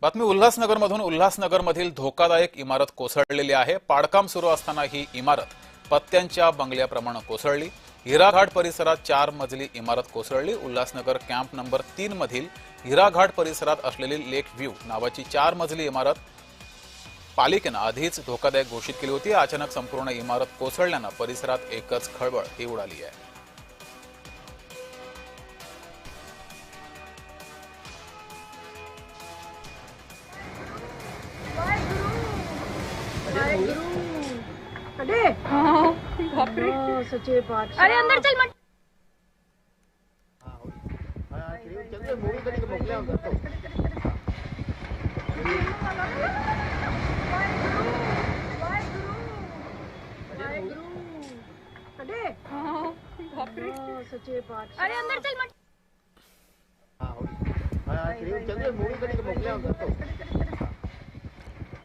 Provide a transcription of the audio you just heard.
बातमी उल्हासनगरमधून उल्हासनगरमधील धोकादायक इमारत कोसळलेली आहे। पाडकाम सुरू असताना ही इमारत पत्त्यांच्या बंगल्याप्रमाणे कोसळली। हिराघाट परिसरात 4 मजली इमारत कोसळली। उल्हासनगर कॅम्प नंबर 3 मधील हिराघाट परिसरात असलेली लेक व्ह्यू नावाची 4 मजली इमारत पालिकेने आधीच धोकादायक घोषित केली होती। अचानक संपूर्ण इमारत कोसळल्याने परिसरात एकच खळबळ ही उडाली आहे। अरे बाप रे, सच्चे बादशाह। अरे अंदर चल मत। अरे बाप रे, सच्चे बादशाह। अरे अंदर चल मत। चल